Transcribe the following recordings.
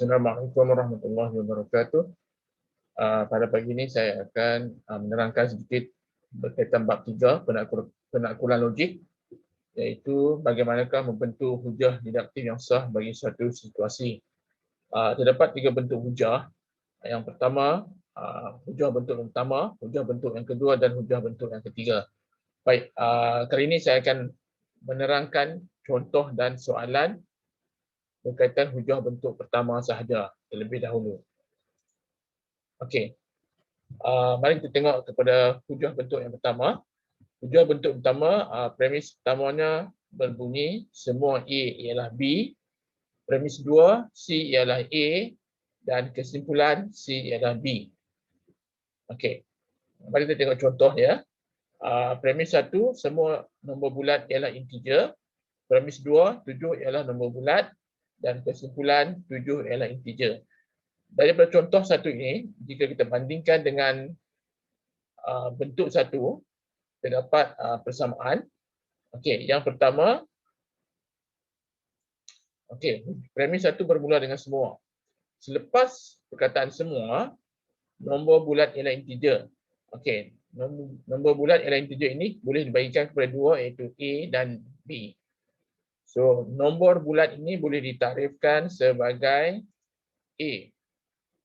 Assalamualaikum warahmatullahi wabarakatuh. Pada pagi ini saya akan menerangkan sedikit berkaitan bab 3 penaklukan logik, iaitu bagaimanakah membentuk hujah deduktif yang sah bagi suatu situasi. Terdapat 3 bentuk hujah. Yang pertama, hujah bentuk yang pertama, hujah bentuk yang kedua dan hujah bentuk yang ketiga. Baik, kali ini saya akan menerangkan contoh dan soalan berkaitan hujah bentuk pertama sahaja terlebih dahulu. Okey, mari kita tengok kepada hujah bentuk yang pertama. Hujah bentuk pertama, premis pertamanya berbunyi semua A ialah B, premis 2 C ialah A dan kesimpulan C ialah B. Okey, mari kita tengok contoh ya. Premis 1 semua nombor bulat ialah integer, premis 2 7 ialah nombor bulat dan kesimpulan 7 ialah integer. Daripada contoh satu ini, jika kita bandingkan dengan bentuk satu, terdapat persamaan. Okey, yang pertama, okey, premis satu bermula dengan semua. Selepas perkataan semua, nombor bulat ialah integer. Okey, nombor bulat ialah integer ini boleh dibagikan kepada dua, iaitu A dan B. So, nombor bulat ini boleh ditarifkan sebagai A.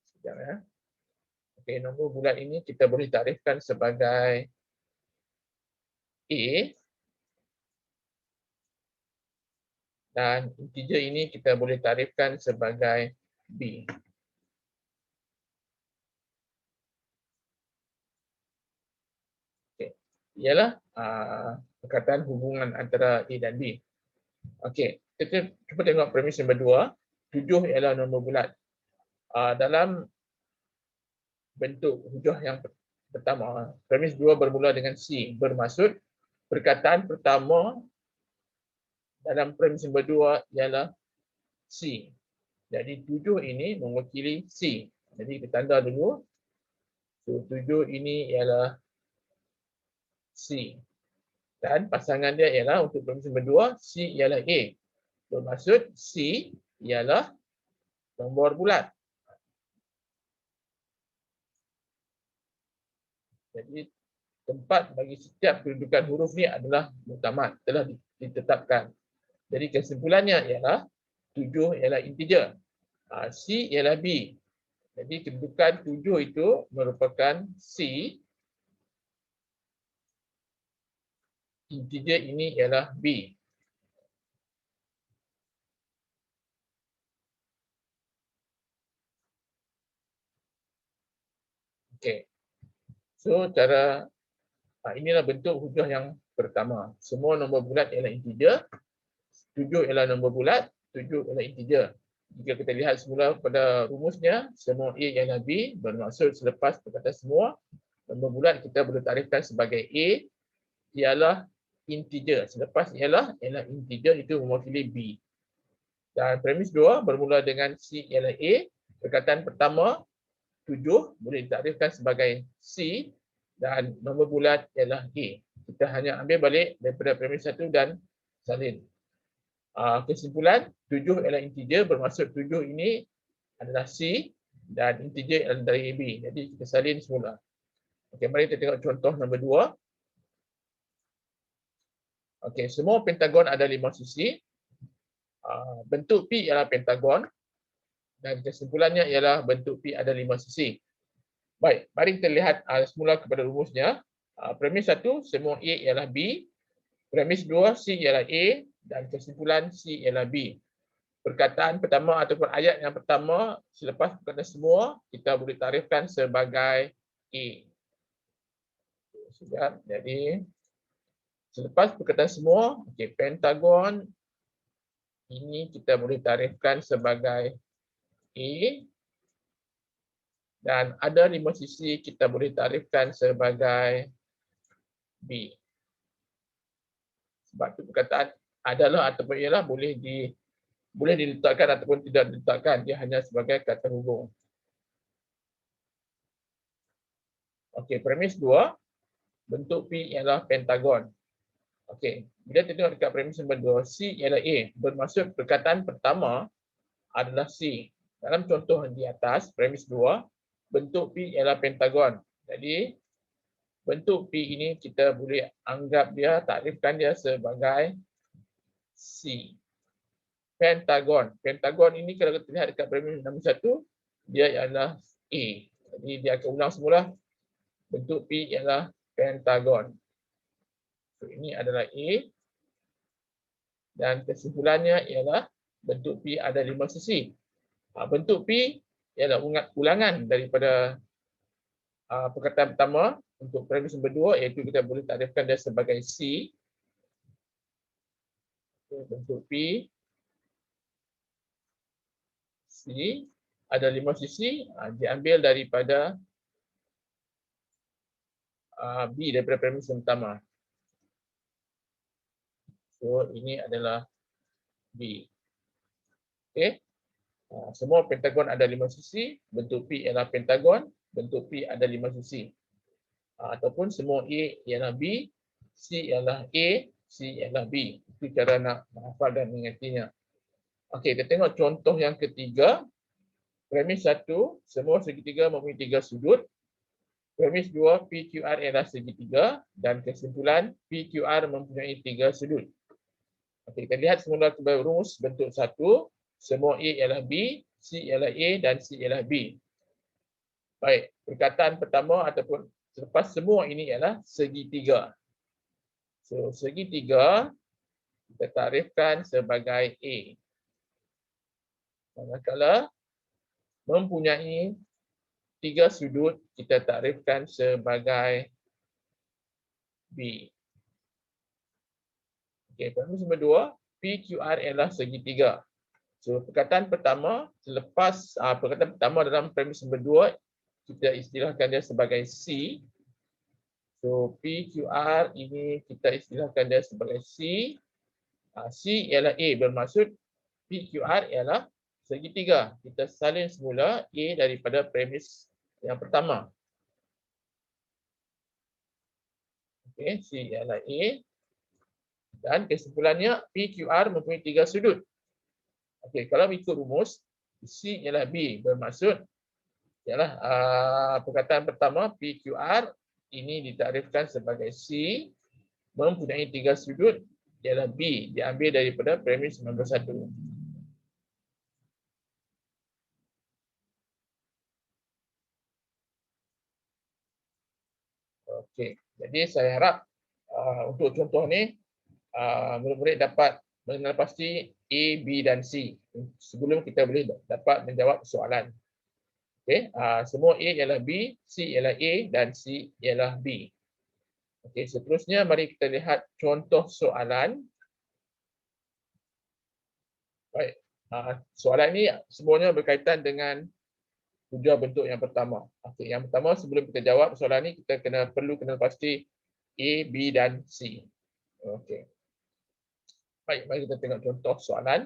Sekejap ya. Okey, nombor bulat ini kita boleh tarifkan sebagai A dan integer ini kita boleh tarifkan sebagai B. Okey, ialah perkataan hubungan antara A dan B. Okey, kita cuba tengok premis nombor 2. 7 ialah nombor bulat. Dalam bentuk hujah yang pertama, premis 2 bermula dengan C, bermaksud perkataan pertama dalam premis nombor 2 ialah C. Jadi 7 ini mewakili C. Jadi kita tanda dulu. So 7 ini ialah C. Dan pasangan dia ialah untuk premis nombor 2, C ialah A. Bermaksud C ialah nombor bulat. Jadi tempat bagi setiap kedudukan huruf ni adalah muktamad, telah ditetapkan. Jadi kesimpulannya ialah 7 ialah integer. C ialah B. Jadi kedudukan 7 itu merupakan C. Integer ini ialah B. Okey. So cara inilah bentuk hujah yang pertama. Semua nombor bulat ialah integer. 7 ialah nombor bulat, 7 ialah integer. Jika kita lihat semula pada rumusnya, semua A ialah B, bermaksud selepas perkataan semua, nombor bulat kita boleh tarifkan sebagai A ialah integer. Selepas ialah integer itu mewakili B. Dan premis 2 bermula dengan C ialah A. Perkataan pertama 7 boleh ditarifkan sebagai C dan nombor bulat ialah A. Kita hanya ambil balik daripada premis 1 dan salin. Kesimpulan 7 ialah integer, bermaksud 7 ini adalah C dan integer adalah dari B. Jadi kita salin semula. Okey, mari kita tengok contoh nombor 2. Okey, semua pentagon ada 5 sisi. Bentuk P ialah pentagon dan kesimpulannya ialah bentuk P ada 5 sisi. Baik, mari kita lihat semula kepada rumusnya. Premis 1, semua A ialah B. Premis 2, C ialah A dan kesimpulan C ialah B. Perkataan pertama ataupun ayat yang pertama selepas perkataan semua kita boleh tarifkan sebagai A. Sudah, jadi selepas perkataan semua, okey, pentagon ini kita boleh tarifkan sebagai A dan ada 5 sisi kita boleh tarifkan sebagai B. Sebab itu perkataan adalah ataupun ialah boleh diletakkan ataupun tidak diletakkan, dia hanya sebagai kata hubung. Okey, premis 2, bentuk P ialah pentagon. Okey, bila kita tengok dekat premis nombor 2, C ialah A, bermaksud perkataan pertama adalah C. Dalam contoh di atas, premis 2, bentuk P ialah pentagon. Jadi, bentuk P ini kita boleh anggap dia, takrifkan dia sebagai C. Pentagon. Pentagon ini kalau kita lihat dekat premis nombor 1, dia ialah A. Jadi, dia akan ulang semula. Bentuk P ialah pentagon. So, ini adalah A. Dan kesimpulannya ialah bentuk P ada 5 sisi. Bentuk P ialah ulangan daripada perkataan pertama untuk premis nombor 2, iaitu kita boleh takrifkan dia sebagai C. Bentuk P C ada 5 sisi, diambil daripada B daripada premis yang pertama. So ini adalah B. Okey. Semua pentagon ada 5 sisi, bentuk P ialah pentagon, bentuk P ada 5 sisi. Ataupun semua A ialah B, C ialah A, C ialah B. Itu cara nak menghafal dan mengertinya. Okey, kita tengok contoh yang ketiga. Premis 1, semua segitiga mempunyai 3 sudut. Premis 2, PQR ialah segitiga dan kesimpulan PQR mempunyai 3 sudut. Okey, kita lihat semula rumus bentuk 1, semua A ialah B, C ialah A dan C ialah B. Baik, perkataan pertama ataupun selepas semua ini ialah segitiga. So, segitiga kita takrifkan sebagai A. Manakala mempunyai 3 sudut, kita takrifkan sebagai B. Okey, premis nombor 2, PQR ialah segitiga. So, perkataan pertama, selepas perkataan pertama dalam premis nombor 2, kita istilahkan dia sebagai C. So, PQR ini kita istilahkan dia sebagai C. C ialah A, bermaksud PQR ialah segitiga. Kita salin semula A daripada premis yang pertama. Okey, C ialah A. Dan kesimpulannya PQR mempunyai 3 sudut. Okey, kalau ikut rumus, C ialah B, bermaksud ialah perkataan pertama PQR ini ditakrifkan sebagai C, mempunyai 3 sudut, ialah B, diambil daripada premis nombor 1. Okey, jadi saya harap untuk contoh ni murid-murid dapat mengenal pasti A, B dan C sebelum kita boleh dapat menjawab soalan. Okey, semua A ialah B, C ialah A dan C ialah B. Okey, seterusnya mari kita lihat contoh soalan. Baik, soalan ini semuanya berkaitan dengan tujuan bentuk yang pertama. Okey, yang pertama sebelum kita jawab soalan ini kita perlu kenal pasti A, B dan C. Okey. Baik, mari kita tengok contoh soalan.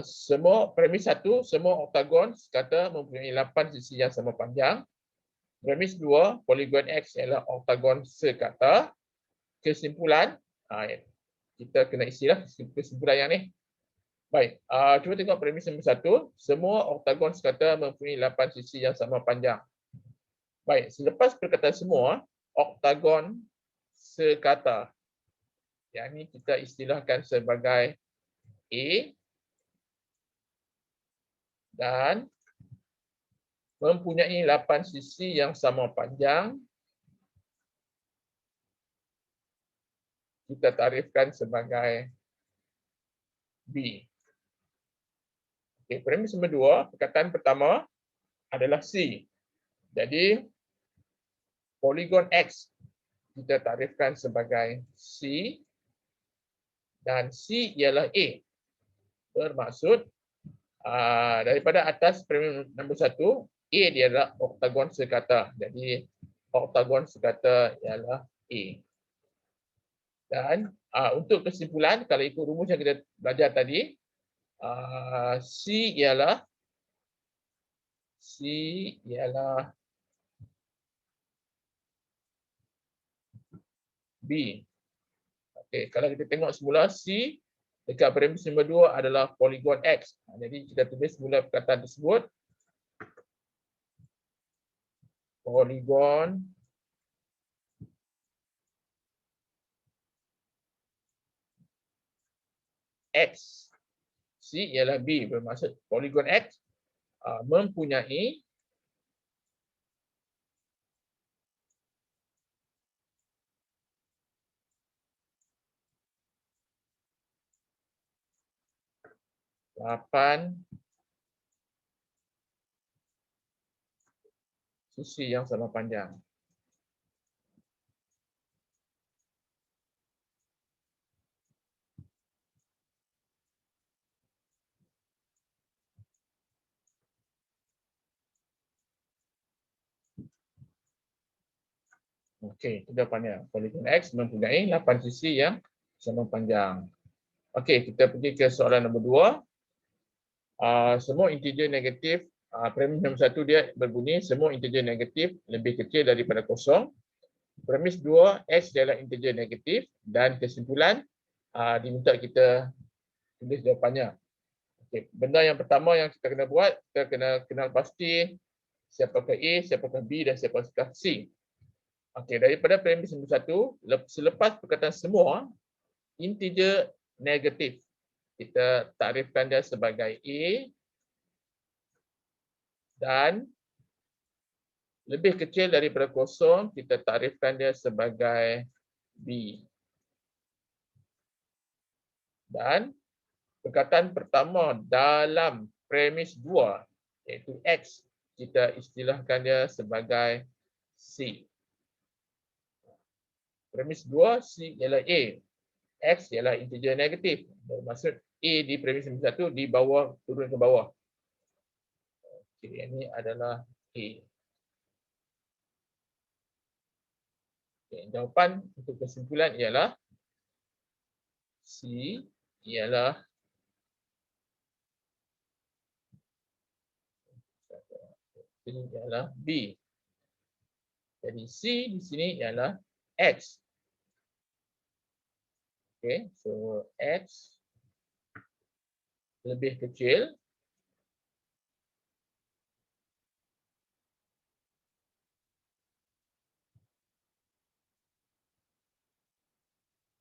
Semua premis 1, semua oktagon sekata mempunyai 8 sisi yang sama panjang. Premis 2, poligon X ialah oktagon sekata. Kesimpulan, kita kena isilah kesimpulan yang ni. Baik, cuba tengok premis nombor 1, semua oktagon sekata mempunyai 8 sisi yang sama panjang. Baik, selepas perkataan semua, oktagon sekata. Yang ini kita istilahkan sebagai A dan mempunyai 8 sisi yang sama panjang, kita takrifkan sebagai B. Okay, premis nombor 2, perkataan pertama adalah C. Jadi, poligon X kita takrifkan sebagai C dan C ialah A. Bermaksud, daripada atas premis nombor 1, A dia adalah oktagon sekata. Jadi, oktagon sekata ialah A. Dan untuk kesimpulan, kalau ikut rumus yang kita belajar tadi, C ialah B. Okey, kalau kita tengok semula C Dekat premis nombor 2 adalah poligon X. Jadi kita tulis mula perkataan tersebut. Poligon X. C ialah B, bermaksud poligon X mempunyai lapan sisi yang sama panjang. Okey, kita pandang. Poligon X mempunyai 8 sisi yang sama panjang. Okey, kita pergi ke soalan nombor 2. Semua integer negatif, premis nombor 1 dia berbunyi semua integer negatif lebih kecil daripada kosong. Premis 2, X adalah integer negatif dan kesimpulan diminta kita tulis jawapannya. Okey, benda yang pertama yang kita kena buat, kita kena kenal pasti siapakah A, siapakah B dan siapakah C. Okey, daripada premis nombor 1, selepas perkataan semua integer negatif, kita takrifkan dia sebagai A dan lebih kecil daripada kosong, kita takrifkan dia sebagai B. Dan perkataan pertama dalam premis 2 iaitu X, kita istilahkan dia sebagai C. Premis 2, C ialah A. X ialah integer negatif. Bermaksud A di premis nombor 1 di bawah, turun ke bawah. Okey, ini adalah A. Okay, jawapan untuk kesimpulan ialah C ialah B. Jadi C di sini ialah X. Okay, so X lebih kecil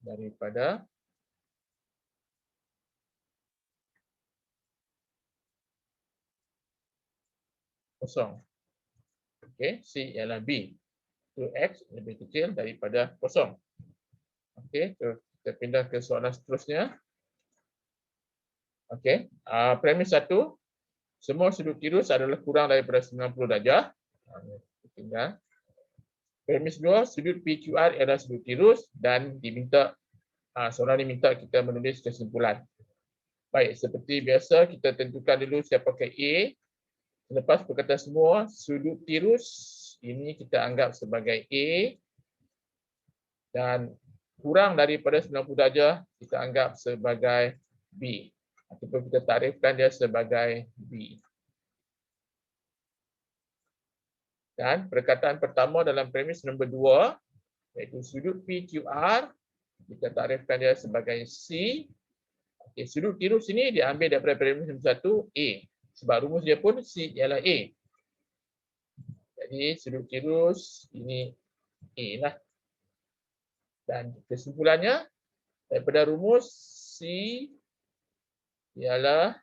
daripada kosong. Okay, C ialah B. So X lebih kecil daripada kosong. Okay, so kita pindah ke soalan seterusnya. Okay, premis 1, semua sudut tirus adalah kurang daripada 90 darjah. Tinggal. Premis 2, sudut PQR adalah sudut tirus dan diminta soalan diminta kita menulis kesimpulan. Baik, seperti biasa kita tentukan dulu siapakah A. Selepas perkataan semua sudut tirus ini kita anggap sebagai A dan kurang daripada 90 darjah kita anggap sebagai B. Ataupun kita takrifkan dia sebagai B. Dan perkataan pertama dalam premis nombor 2 iaitu sudut PQR, kita takrifkan dia sebagai C. Okay, sudut tirus ini diambil daripada premis nombor 1 A. Sebab rumus dia pun C ialah A. Jadi sudut tirus ini A lah. Dan kesimpulannya daripada rumus C ialah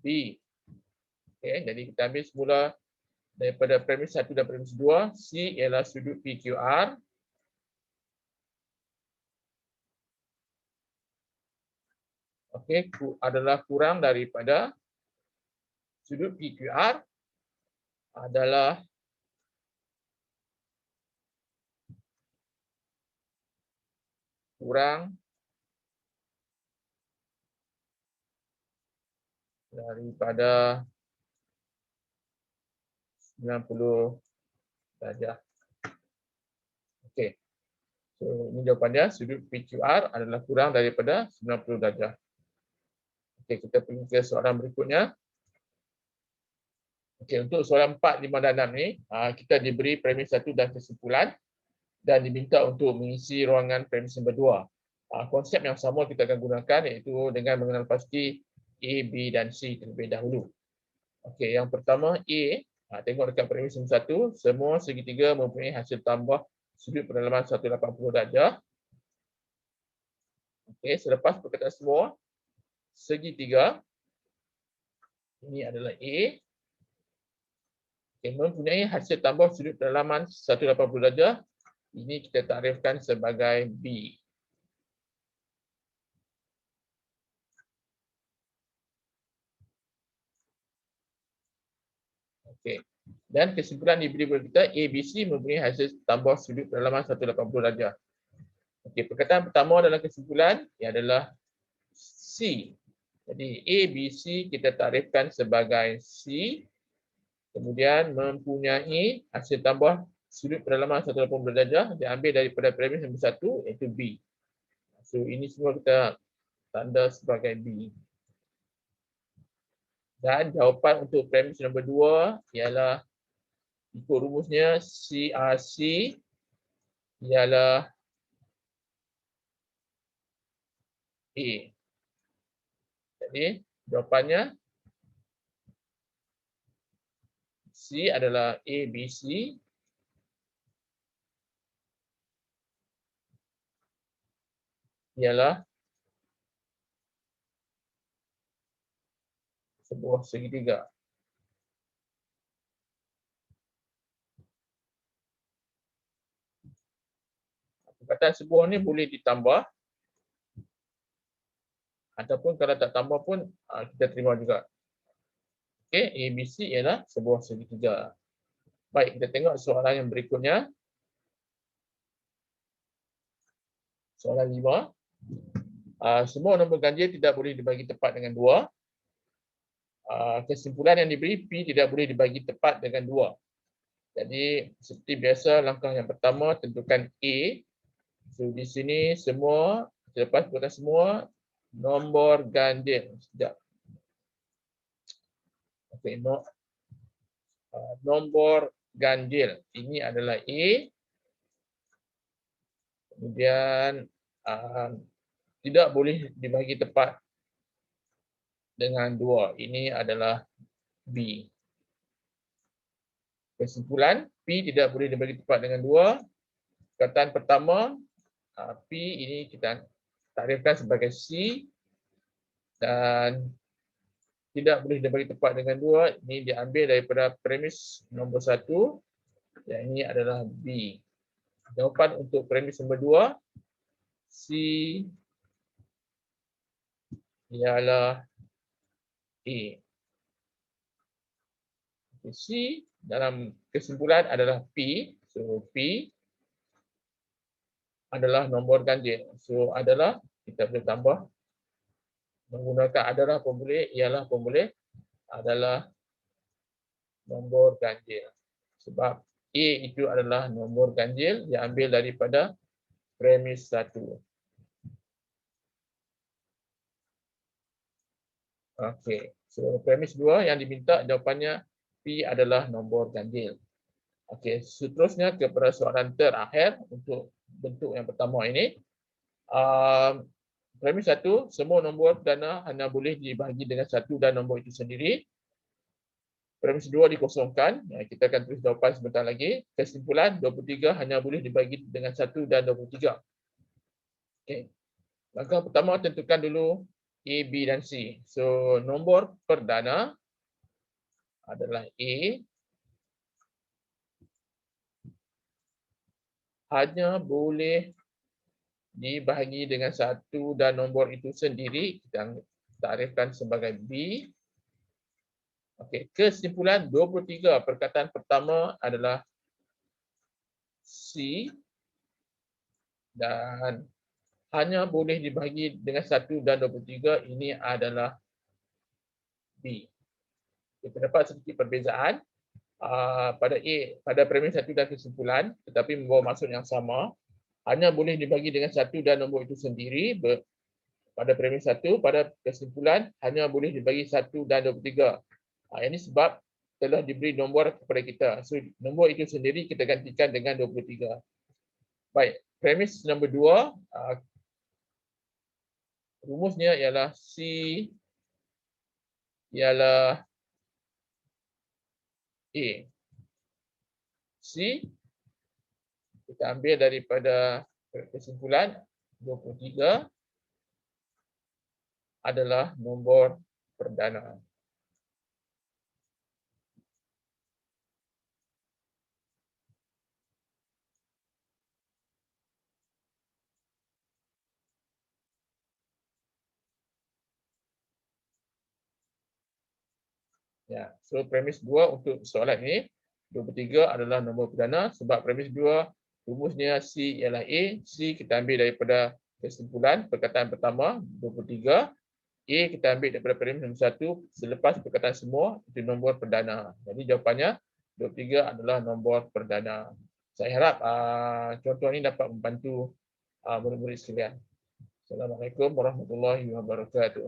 B. Okay, jadi kita ambil semula daripada premis 1 dan premis 2, C ialah sudut PQR. Okey, adalah kurang daripada sudut PQR adalah kurang daripada 90 darjah. Okey. So ini jawapannya, sudut PQR adalah kurang daripada 90 darjah. Okey, kita pergi ke soalan berikutnya. Okey, untuk soalan 4, 5 dan 6 ni, kita diberi premis 1 dan kesimpulan. dan diminta untuk mengisi ruangan premis nombor 2. Konsep yang sama kita akan gunakan iaitu dengan mengenal pasti A, B dan C terlebih dahulu. Okey, yang pertama A, tengok dekat premis nombor 1, semua segitiga mempunyai hasil tambah sudut pendalaman 180 darjah. Okey, selepas perkataan semua segitiga, ini adalah A, mempunyai hasil tambah sudut pendalaman 180 darjah, ini kita takrifkan sebagai B. Okey. Dan kesimpulan diberi kepada kita ABC mempunyai hasil tambah sudut pendalaman 180 darjah. Okey, perkataan pertama dalam kesimpulan ia adalah C. Jadi ABC kita takrifkan sebagai C. Kemudian mempunyai hasil tambah sudut pendalaman 180 darjah diambil daripada premis nombor 1 iaitu B. So ini semua kita tanda sebagai B. Dan jawapan untuk premis nombor 2 ialah ikut rumusnya CRC ialah A. Jadi jawapannya C adalah ABC. Ialah sebuah segitiga. Perkataan sebuah ni boleh ditambah ataupun kalau tak tambah pun kita terima juga. Okey, ABC ialah sebuah segitiga. Baik, kita tengok soalan yang berikutnya. Soalan 5. Semua nombor ganjil tidak boleh dibagi tepat dengan 2. Kesimpulan yang diberi P tidak boleh dibagi tepat dengan 2. Jadi seperti biasa langkah yang pertama tentukan A. So di sini semua selepas perkataan semua nombor ganjil. Sekejap. Okey, nombor ganjil. Ini adalah A. Kemudian tidak boleh dibagi tepat dengan 2. Ini adalah B. Kesimpulan, P tidak boleh dibagi tepat dengan 2. Perkataan pertama, P ini kita takrifkan sebagai C. Dan tidak boleh dibagi tepat dengan 2. Ini diambil daripada premis nombor 1. Yang ini adalah B. Jawapan untuk premis nombor 2, C ialah A. C dalam kesimpulan adalah P. So P adalah nombor ganjil. So adalah kita boleh tambah menggunakan adalah pun boleh, ialah pun boleh, adalah nombor ganjil. Sebab A itu adalah nombor ganjil diambil daripada premis 1. Okey. So premis 2 yang diminta jawapannya P adalah nombor ganjil. Okey, seterusnya kepada soalan terakhir untuk bentuk yang pertama ini. Premis 1, semua nombor dana hanya boleh dibahagi dengan 1 dan nombor itu sendiri. Premis 2 dikosongkan. Kita akan tulis jawapan sebentar lagi. Kesimpulan 23 hanya boleh dibagi dengan 1 dan 23. Okey. Langkah pertama tentukan dulu A, B dan C. So nombor perdana adalah A. Hanya boleh dibahagi dengan 1 dan nombor itu sendiri. Kita takrifkan sebagai B. Okey, kesimpulan 23 perkataan pertama adalah C dan hanya boleh dibahagi dengan 1 dan 23, ini adalah B. Kita dapat sedikit perbezaan pada A, pada premis 1 dan kesimpulan, tetapi membawa maksud yang sama. Hanya boleh dibagi dengan 1 dan nombor itu sendiri. Pada premis 1, pada kesimpulan hanya boleh dibagi 1 dan 23. Ini sebab telah diberi nombor kepada kita. So nombor itu sendiri kita gantikan dengan 23. Baik, premis nombor 2, rumusnya ialah C ialah A. C kita ambil daripada kesimpulan 23 adalah nombor perdana. Ya, so premis 2 untuk soalan ini 23 adalah nombor perdana sebab premis 2 rumusnya C ialah A. C kita ambil daripada kesimpulan perkataan pertama 23. A kita ambil daripada premis nombor 1 selepas perkataan semua itu nombor perdana. Jadi jawapannya 23 adalah nombor perdana. Saya harap contoh ini dapat membantu murid-murid sekalian. Assalamualaikum warahmatullahi wabarakatuh.